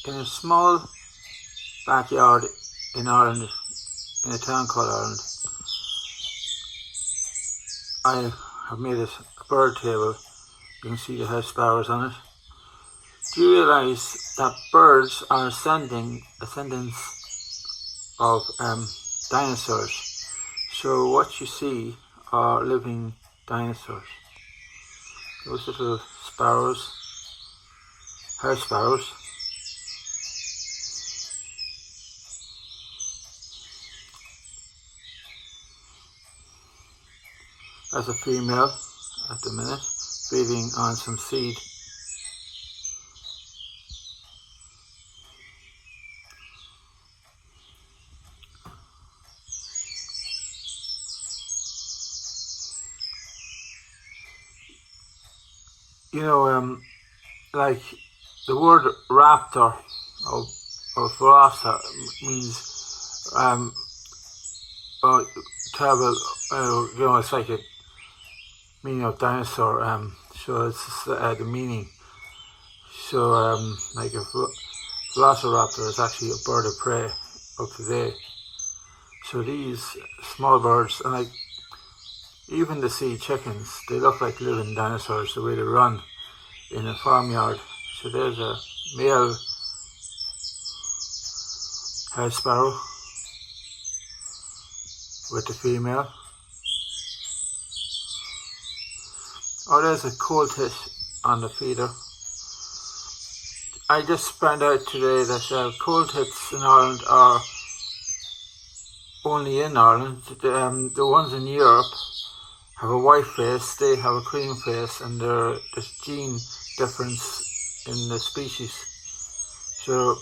in a small backyard in Ireland, in a town called Ireland, I have made a bird table. You can see the house sparrows on it. Do you realise that birds are ascendants of dinosaurs? So what you see are living dinosaurs. Those little sparrows, house sparrows. That's a female at the minute, feeding on some seed. You know, like the word raptor or velociraptor means travel. You know, it's like a meaning of dinosaur. So it's the meaning. So like a velociraptor is actually a bird of prey of today. So these small birds, and like even the sea chickens, they look like living dinosaurs the way they run in a farmyard. So there's a male house sparrow with the female. Oh, there's a cold tit on the feeder. I just found out today that cold tits in Ireland are only in Ireland. The ones in Europe have a white face, they have a cream face, and there's gene difference in the species. So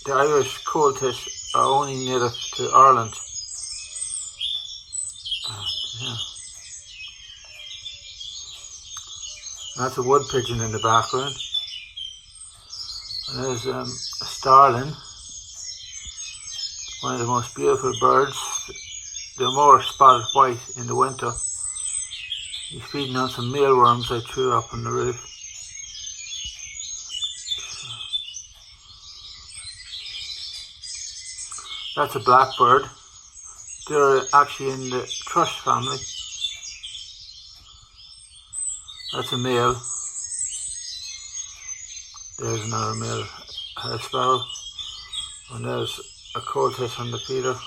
the Irish cold tit are only native to Ireland. Yeah. That's a wood pigeon in the background. And there's a starling, one of the most beautiful birds. They're more spotted white in the winter. He's feeding on some mealworms I threw up on the roof. That's a blackbird. They're actually in the thrush family. That's a male. There's another male house sparrow. And there's a cold tit on the feeder.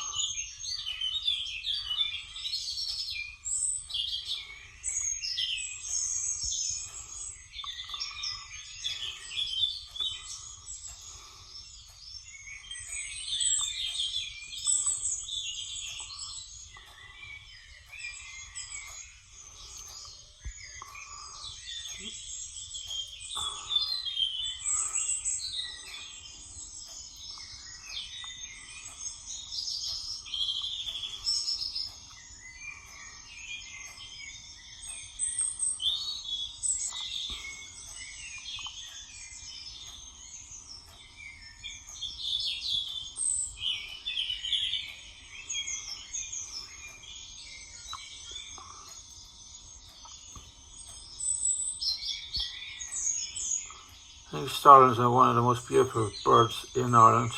I think starlings are one of the most beautiful birds in Ireland.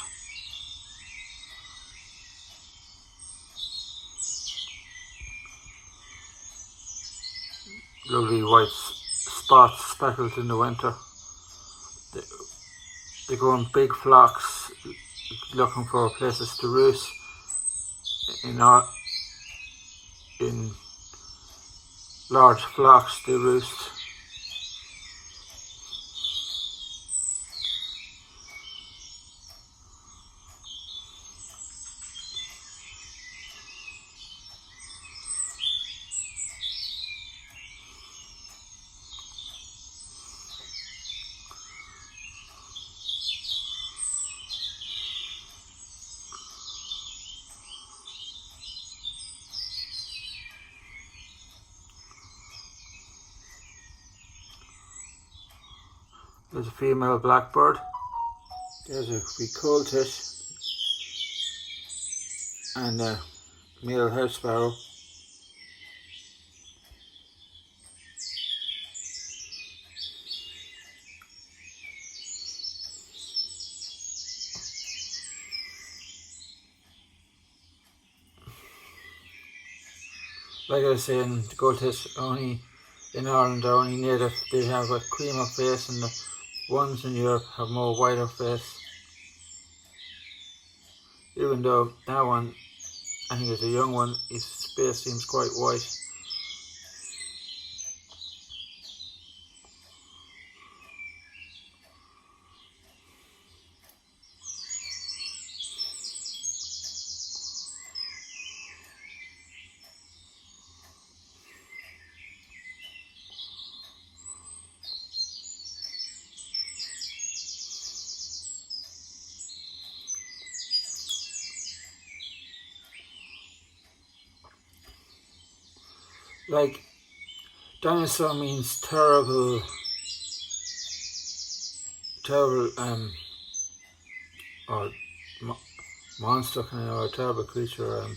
Lovely white spots speckled in the winter. They go in big flocks looking for places to roost. In large flocks they roost. There's a female blackbird. There's a wee cold tit and a male house sparrow. like I was saying, the goldfish only in Ireland are only native. They have a creamer face, and the ones in Europe have more whiter face. Even though that one, I think it's a young one, his face seems quite white. Like, dinosaur means terrible, or monster kind of, or a terrible creature.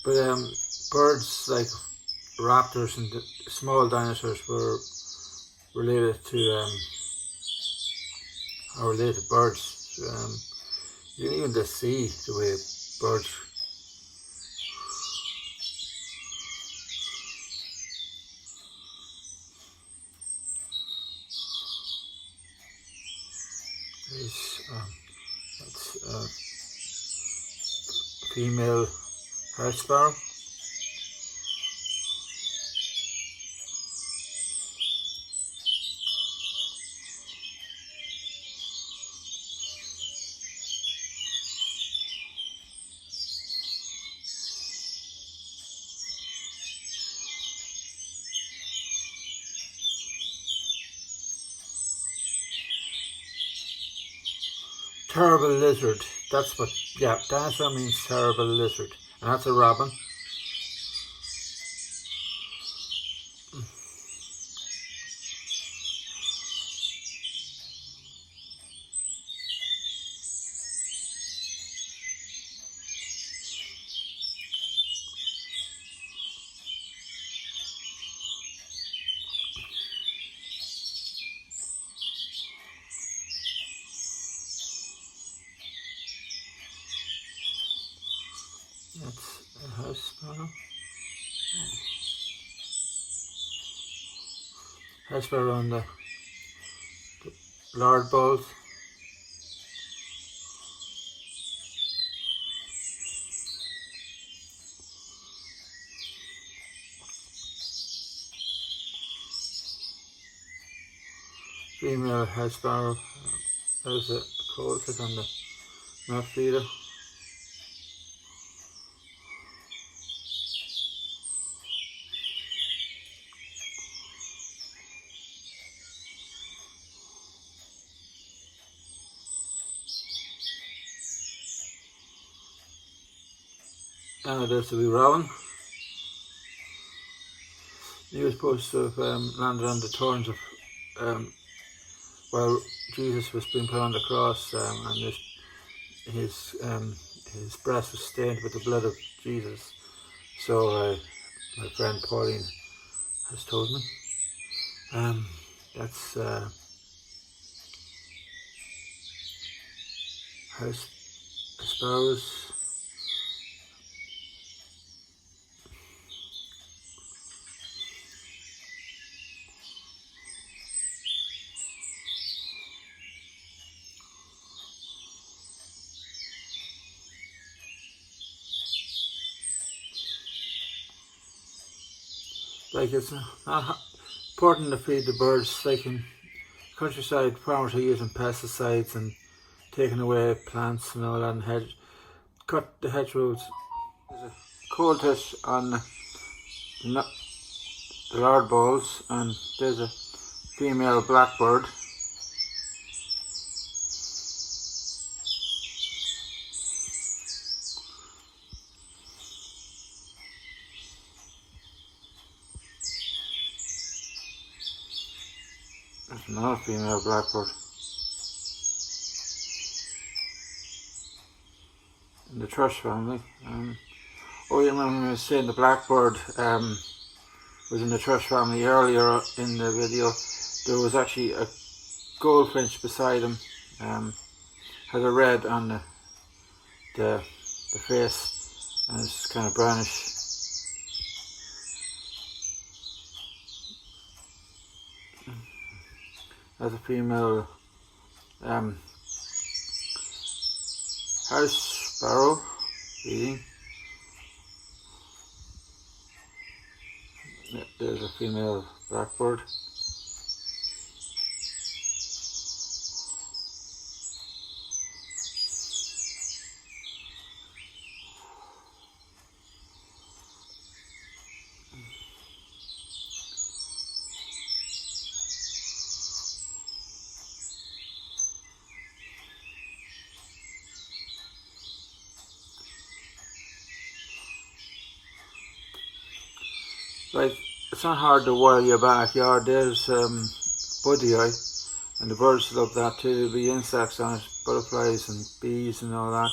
But birds like raptors and small dinosaurs were related to birds. You can even just see the way birds. That's a female house sparrow. Terrible lizard. That's what, yeah, dinosaur means terrible lizard. And that's a robin. That's a house sparrow. House sparrow on the lard balls. Female house sparrow. There's a coalfish on the mouth feeder. And there's the wee robin. He was supposed to have landed on the thorns of while Jesus was being put on the cross, and his breast was stained with the blood of Jesus. So my friend Pauline has told me. That's house sparrows. Like, it's not important to feed the birds. Like in countryside, farmers are using pesticides and taking away plants and all that, and cut the hedgerows. There's a coalfish on the lard balls, and there's a female blackbird. There's another female blackbird. In the thrush family. Oh, you remember me saying the blackbird was in the thrush family earlier in the video. There was actually a goldfinch beside him. And has a red on the face, and it's kind of brownish. As a female house sparrow feeding. There's a female blackbird. Like, it's not hard to wire your backyard. There's buddy eye, and the birds love that too. There'll be insects on it, butterflies and bees and all that.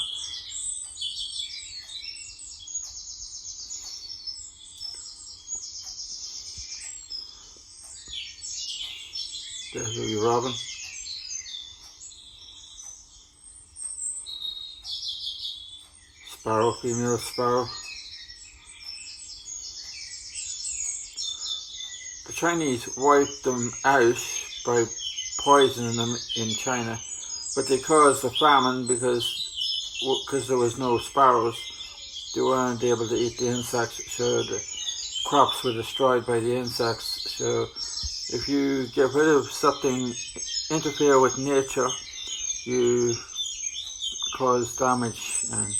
There's a wee robin. Sparrow, female sparrow. The Chinese wiped them out by poisoning them in China, but they caused a famine because there was no sparrows. They weren't able to eat the insects, so the crops were destroyed by the insects. So if you get rid of something, interfere with nature, you cause damage and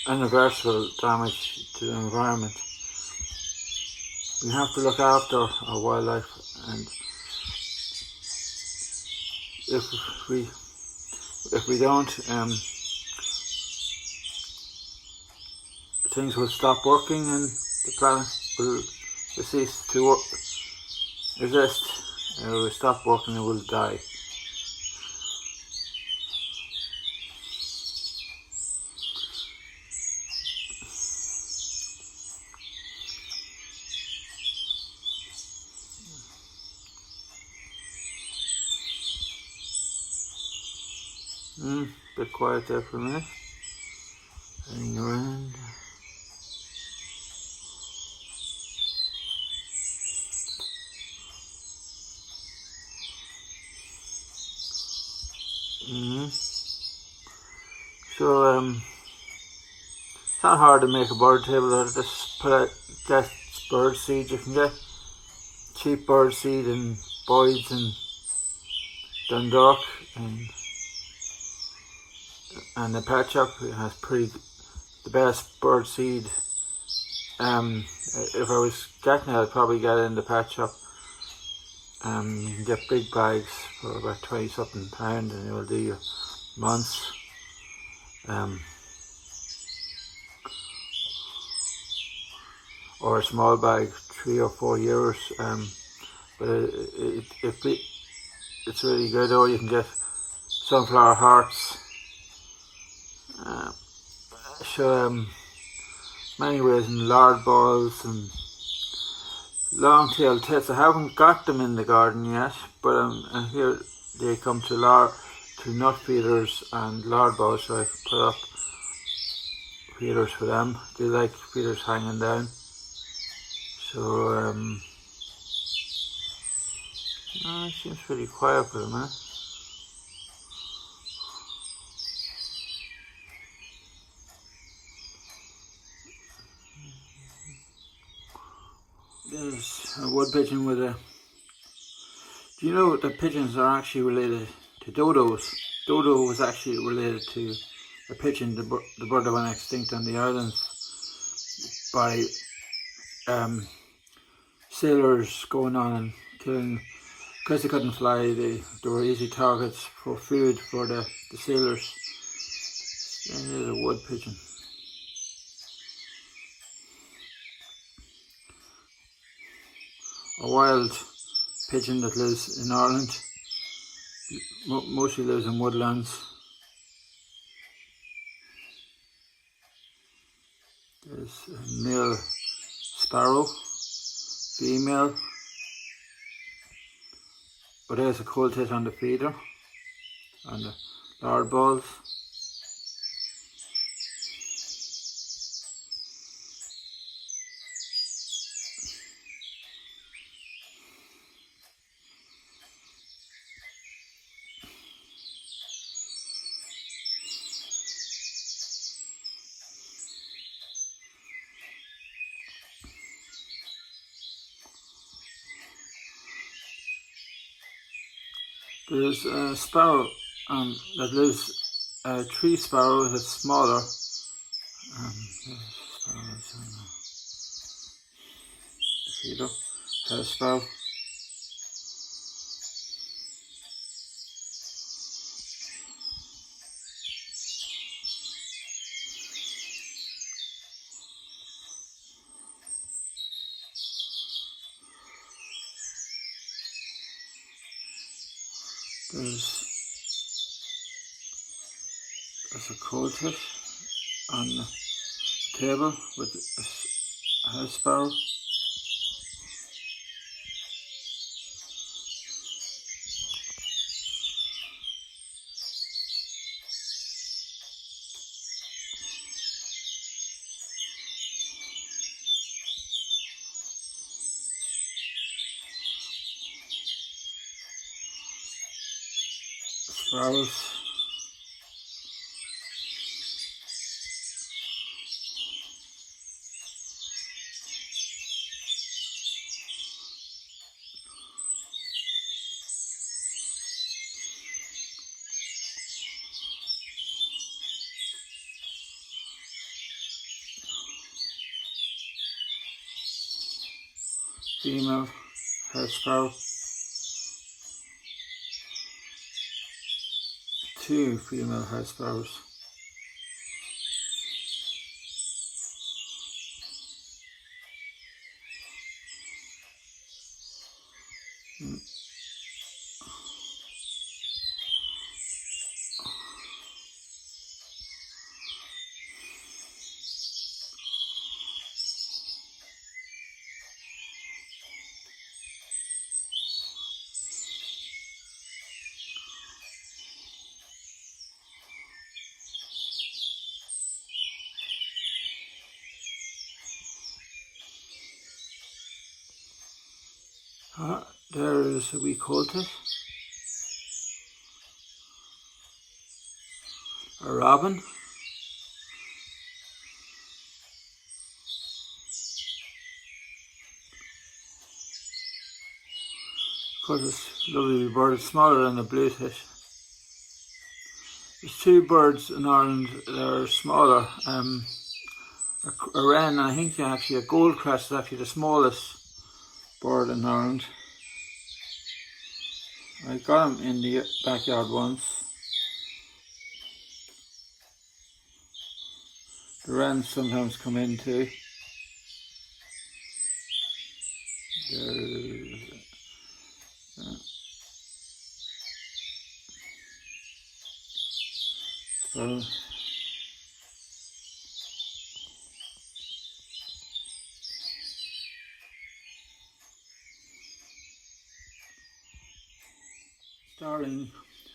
universal damage to the environment. We have to look after our wildlife, and if we don't, things will stop working and the planet will cease to exist. It will stop working and will die. Bit quiet there for a minute. Hanging around. So it's not hard to make a bird table. Or just get bird seed. You can get cheap bird seed in Boyd's and Dundalk, and the pet shop has the best bird seed. If I was getting it, I'd probably get it in the pet shop. You can get big bags for about 20 something £, and it will do you months. Or a small bag, 3 or 4 years. But it's really good. Or you can get sunflower hearts. Many ways, in lard balls and long-tailed tits. I haven't got them in the garden yet, but and here they come to nut feeders and lard balls, so I put up feeders for them. They like feeders hanging down. So it seems pretty quiet for the minute. There's a wood pigeon with a... Do you know that pigeons are actually related to dodos? Dodo was actually related to a pigeon, the bird that went extinct on the islands by sailors going on and killing. Because they couldn't fly, they were easy targets for food for the sailors. And there's a wood pigeon. A wild pigeon that lives in Ireland, mostly lives in woodlands. There's a male sparrow, female, but there's a cold tit on the feeder, on the lard balls. There's a sparrow that lives, a tree sparrow that's smaller. House sparrow. There's a goldfish on the table with a house sparrow. Sparrows. Female house sparrow. 2 female house sparrows. There is a wee goldfish, a robin, this lovely bird. It's smaller than the bluefish. There's 2 birds in Ireland that are smaller. A wren, and I think actually a goldcrest is actually the smallest bird in Ireland. I got him in the backyard once. The wrens sometimes come in too. Sparrow. Starling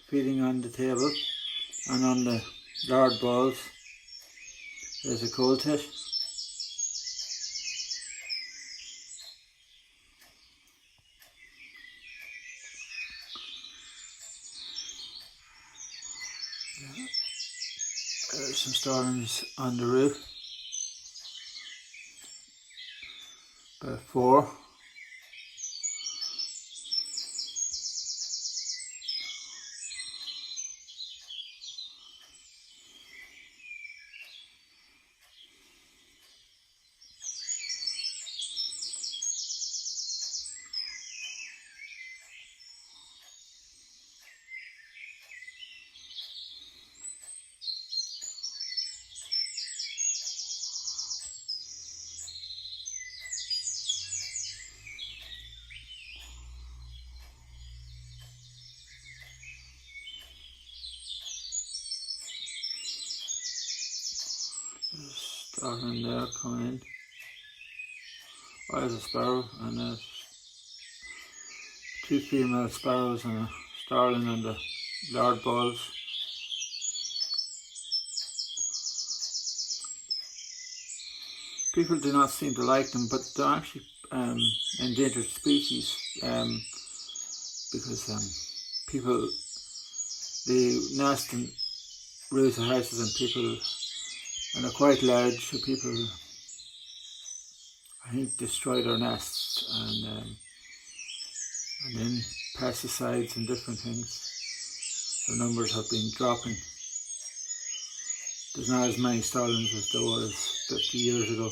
feeding on the table and on the lard balls. There's a goldfish. There's some starlings on the roof. About 4. Starling there coming in. There's a sparrow, and there's 2 female sparrows and a starling on the lard balls. people do not seem to like them, but they're actually endangered species because people, they nest in roofs of houses and people, and they're quite large, so people, I think, destroy their nests, and then pesticides and different things. The numbers have been dropping. There's not as many starlings as there was 50 years ago.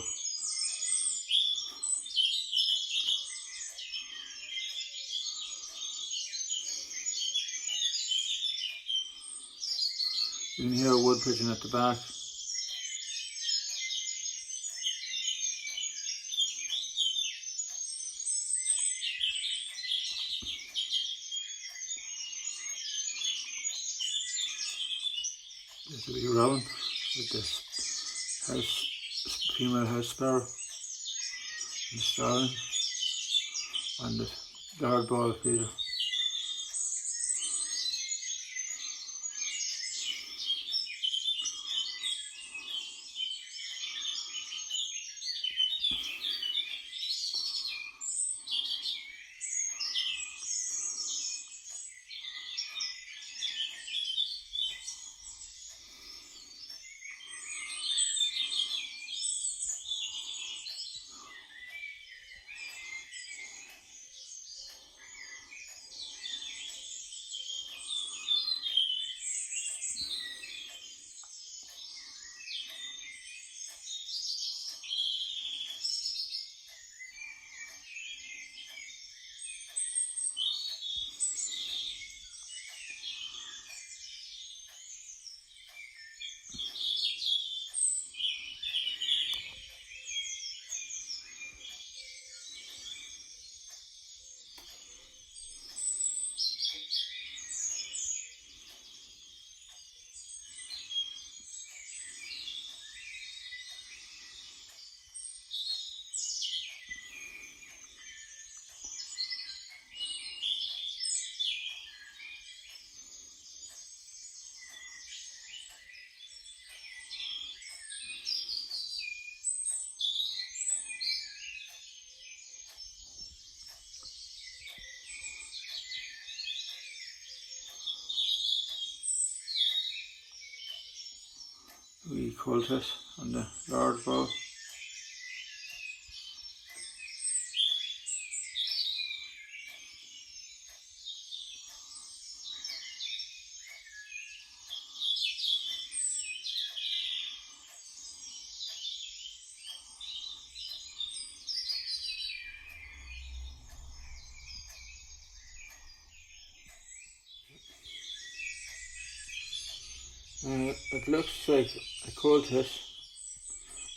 You can hear a wood pigeon at the back. There's a wee rowan with this female house sparrow, and the starling, and the guard ball feeder. We called it on the yard bow. It looks like a coal tit,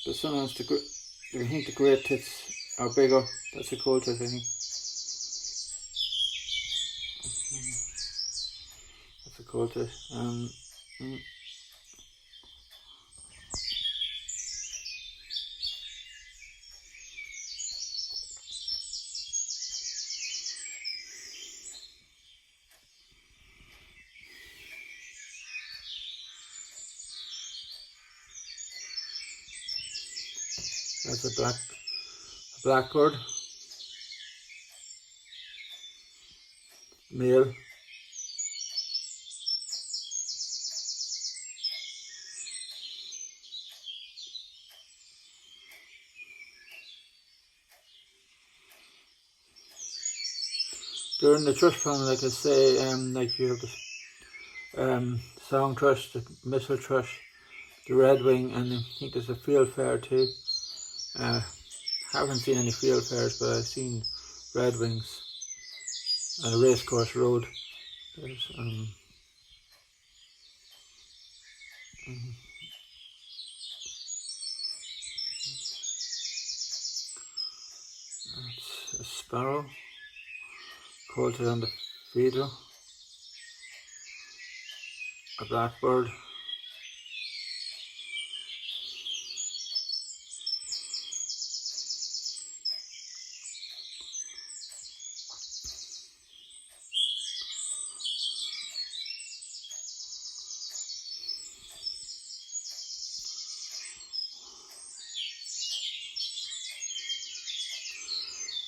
but sometimes I think the great tits are bigger. That's a coal tit, I think. That's a coal tit. That's a blackbird, male. They're in the thrush family, like I say, like you have the song thrush, the missile thrush, the redwing, and I think there's a fieldfare too. Haven't seen any fieldfares, but I've seen redwings on a racecourse road. There's that's a sparrow, quoted on the feeder, a blackbird.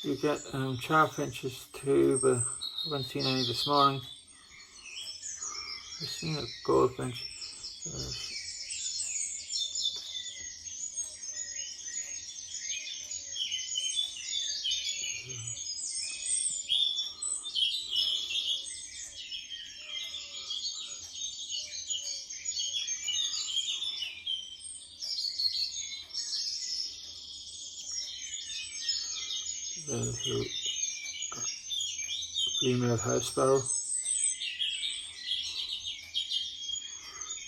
You get chaffinches too, but I haven't seen any this morning. I've seen a goldfinch. There's a female house sparrow,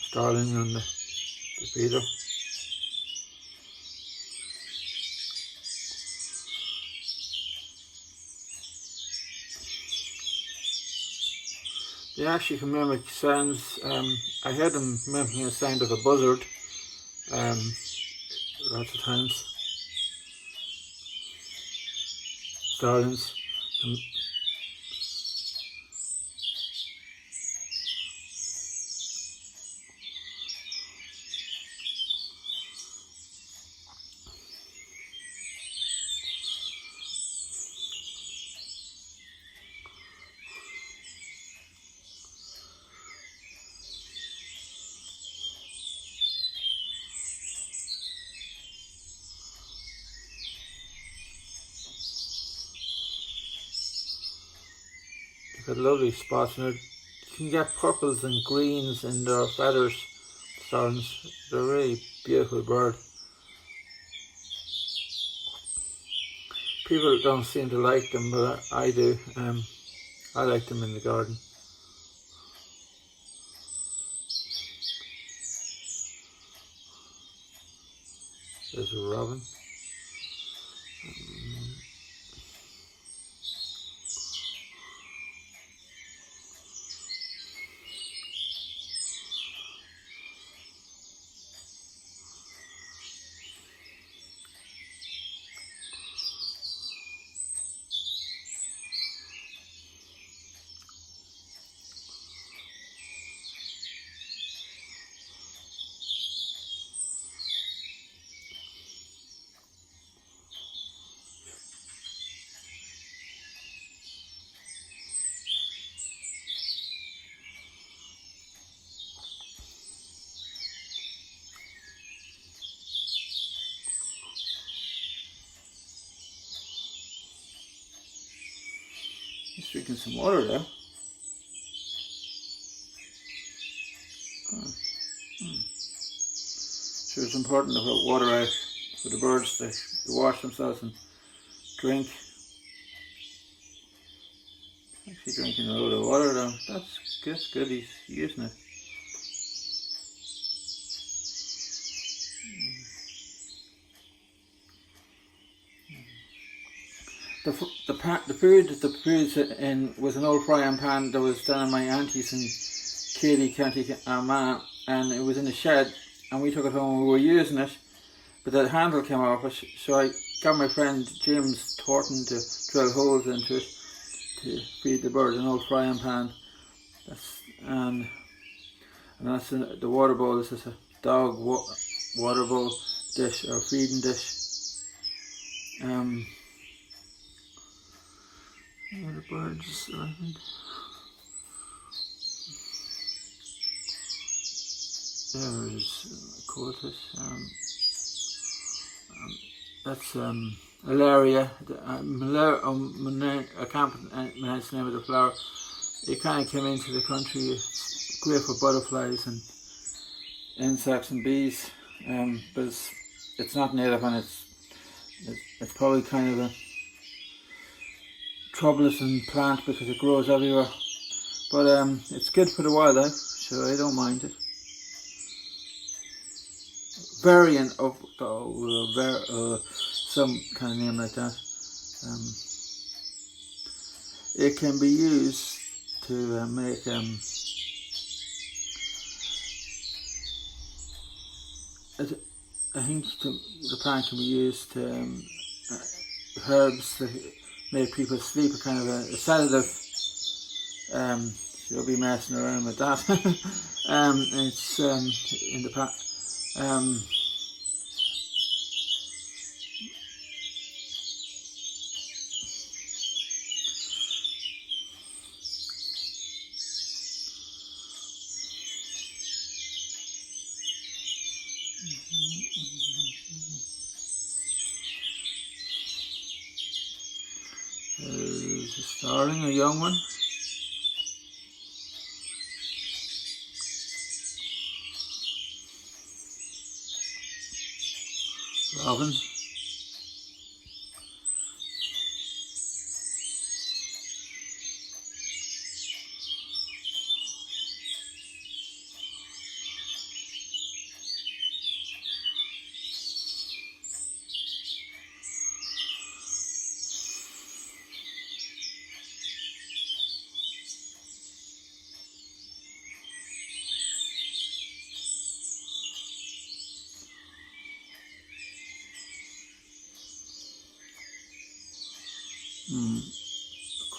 starling on the feeder. They actually can mimic sounds. I heard them mimicking a sound of a buzzard lots of times. Starlings. Got lovely spots, and you can get purples and greens in their feathers. Starlings, they're a really beautiful bird. People don't seem to like them, but I do. I like them in the garden. There's a robin. He's drinking some water there. Sure, it's important to put water out for the birds to wash themselves and drink. Actually drinking a load of water though. That's good, he's using it. The food that the food's in was an old frying pan that was down in my auntie's in Connolly, County Armagh, and it was in the shed, and we took it home and we were using it, but the handle came off it, so I got my friend Jim's Thornton to drill holes into it to feed the bird, an old frying pan. And that's the water bowl. This is a dog water bowl dish or feeding dish. The birds, I think. There is Cortis. That's Malaria. I can't pronounce the name of the flower. It kind of came into the country. It's great for butterflies and insects and bees, but it's not native, and it's probably kind of a troublesome plant because it grows everywhere. But it's good for the wildlife, so I don't mind it. Variant of some kind of name like that. It can be used to make I think the plant can be used to herbs to make people sleep, a kind of a sedative. You'll be messing around with that. It's in the plant. starling, a young one. Robin.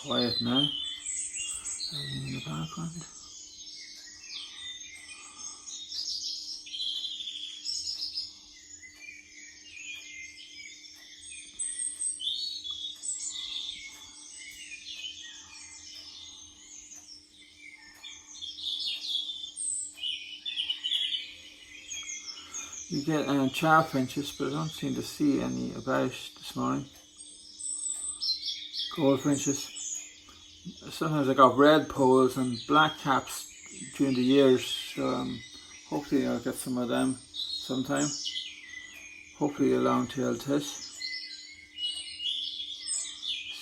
Quiet now. In the background. You get chaffinches, but I don't seem to see any about this morning. Goldfinches. Sometimes I got red poles and black caps during the years, so hopefully I'll get some of them sometime. Hopefully a long-tailed tit.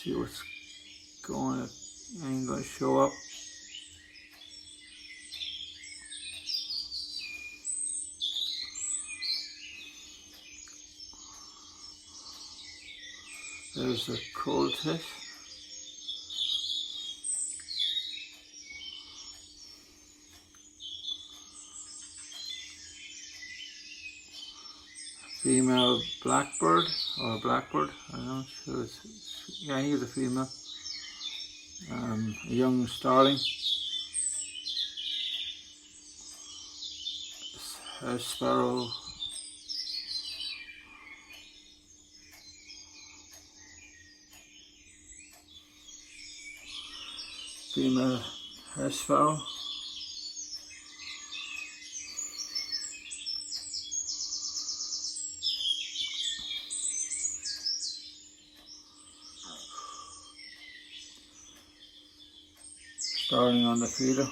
See what's going on. Ain't going to show up. There's a cold tit. Female blackbird or blackbird, I'm not sure. Yeah, I think it's a female. A young starling. A sparrow. Female house sparrow. Starling on the feeder.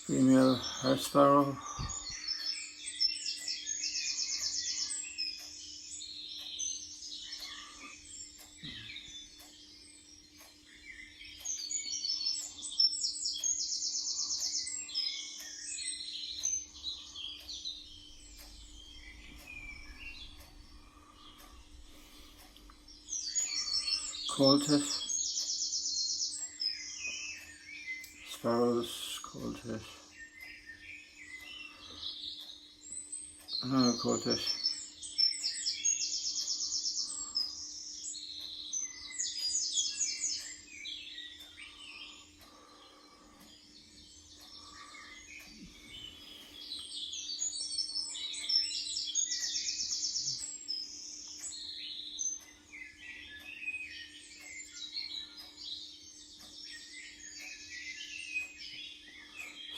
Female house sparrow. Coltis, sparrows, coltis, another coltis,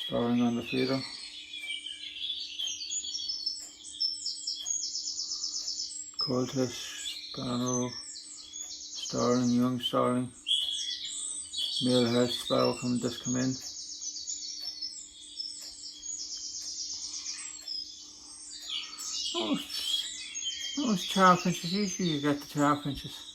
starling on the feeder. Coltis, sparrow, starling, young starling, male house sparrow just come in. Those chaffinches, usually you get the chaffinches.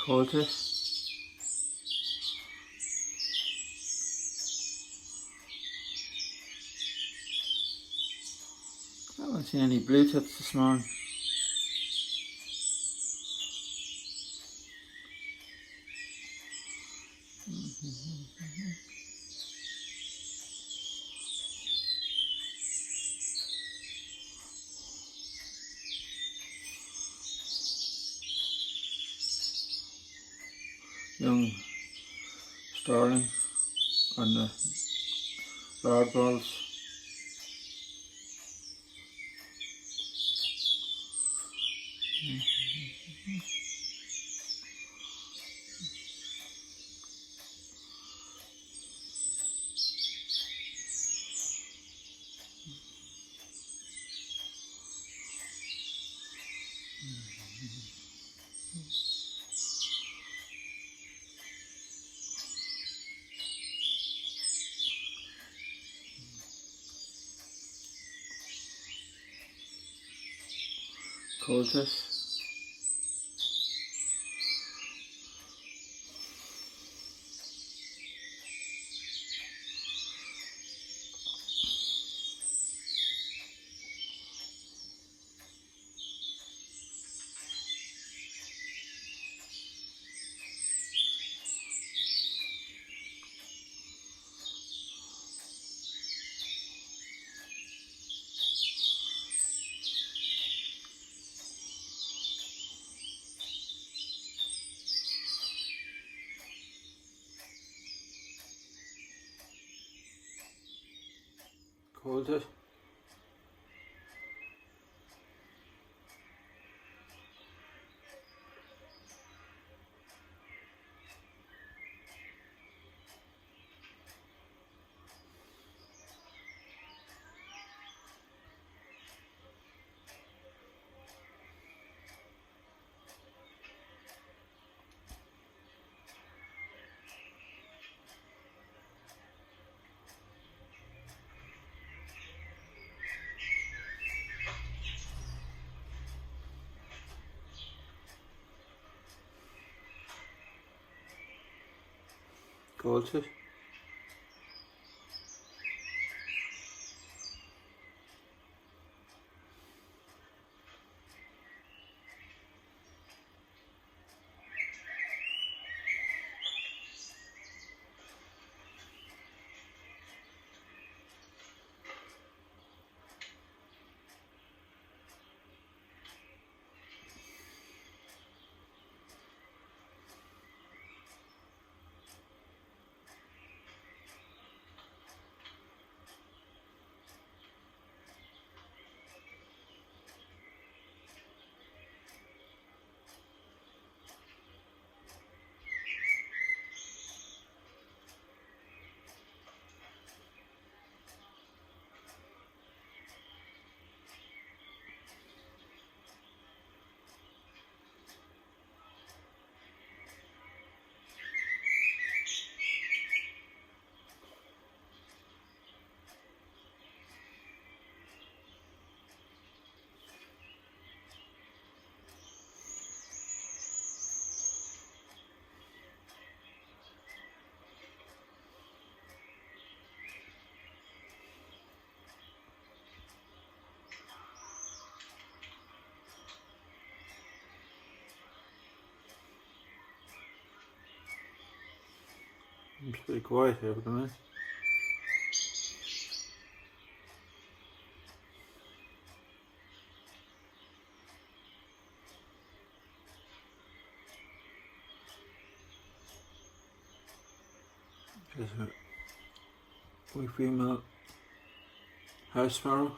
Cultist. I haven't seen any blue tips this morning. Young starling on the lard balls. Cultist. Cultist. Cultist. It's pretty quiet here for the minute. There's a wee female house sparrow.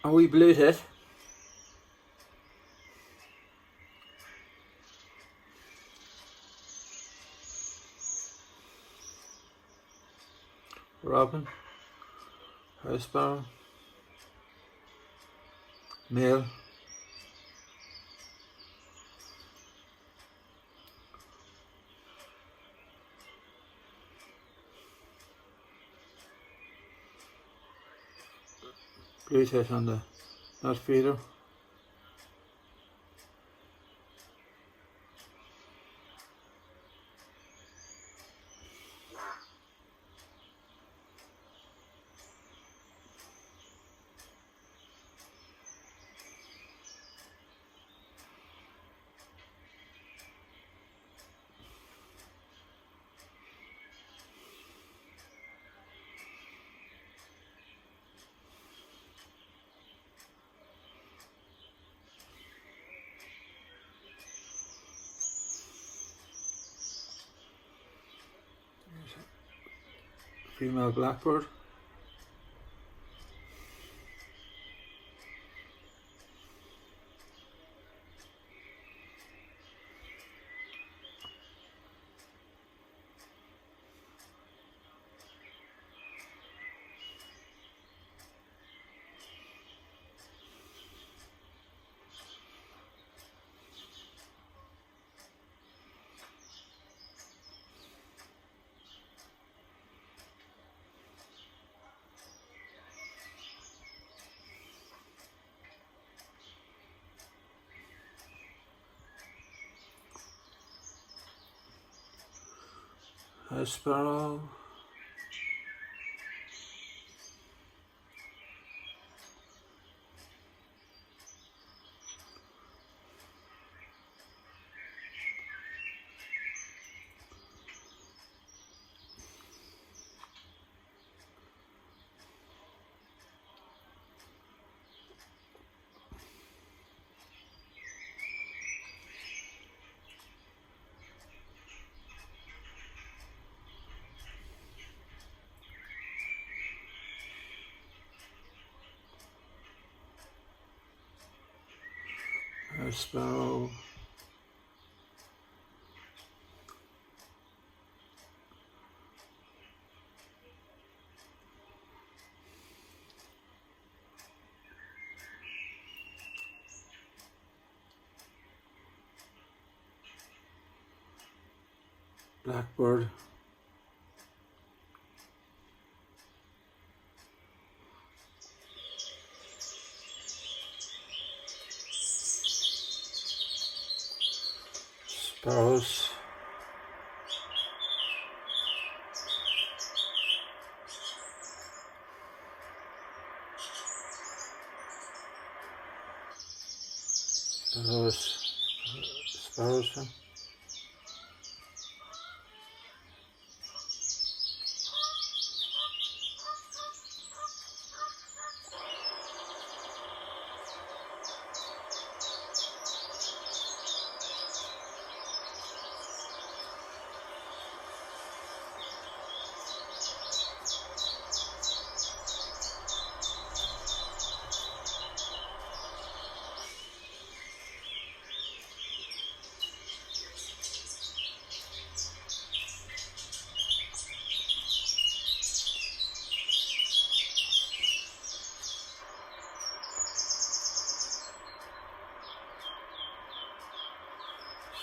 A wee blue tit. Robin, house sparrow, male, blue tit on the Not feeder. Female blackbird. A sparrow. A sparrow. Blackbird. Sparrows. Sparrows.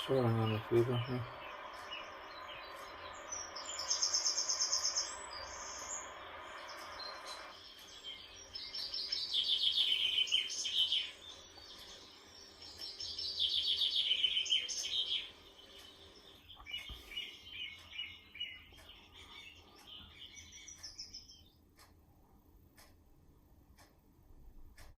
Showing on the feeder here.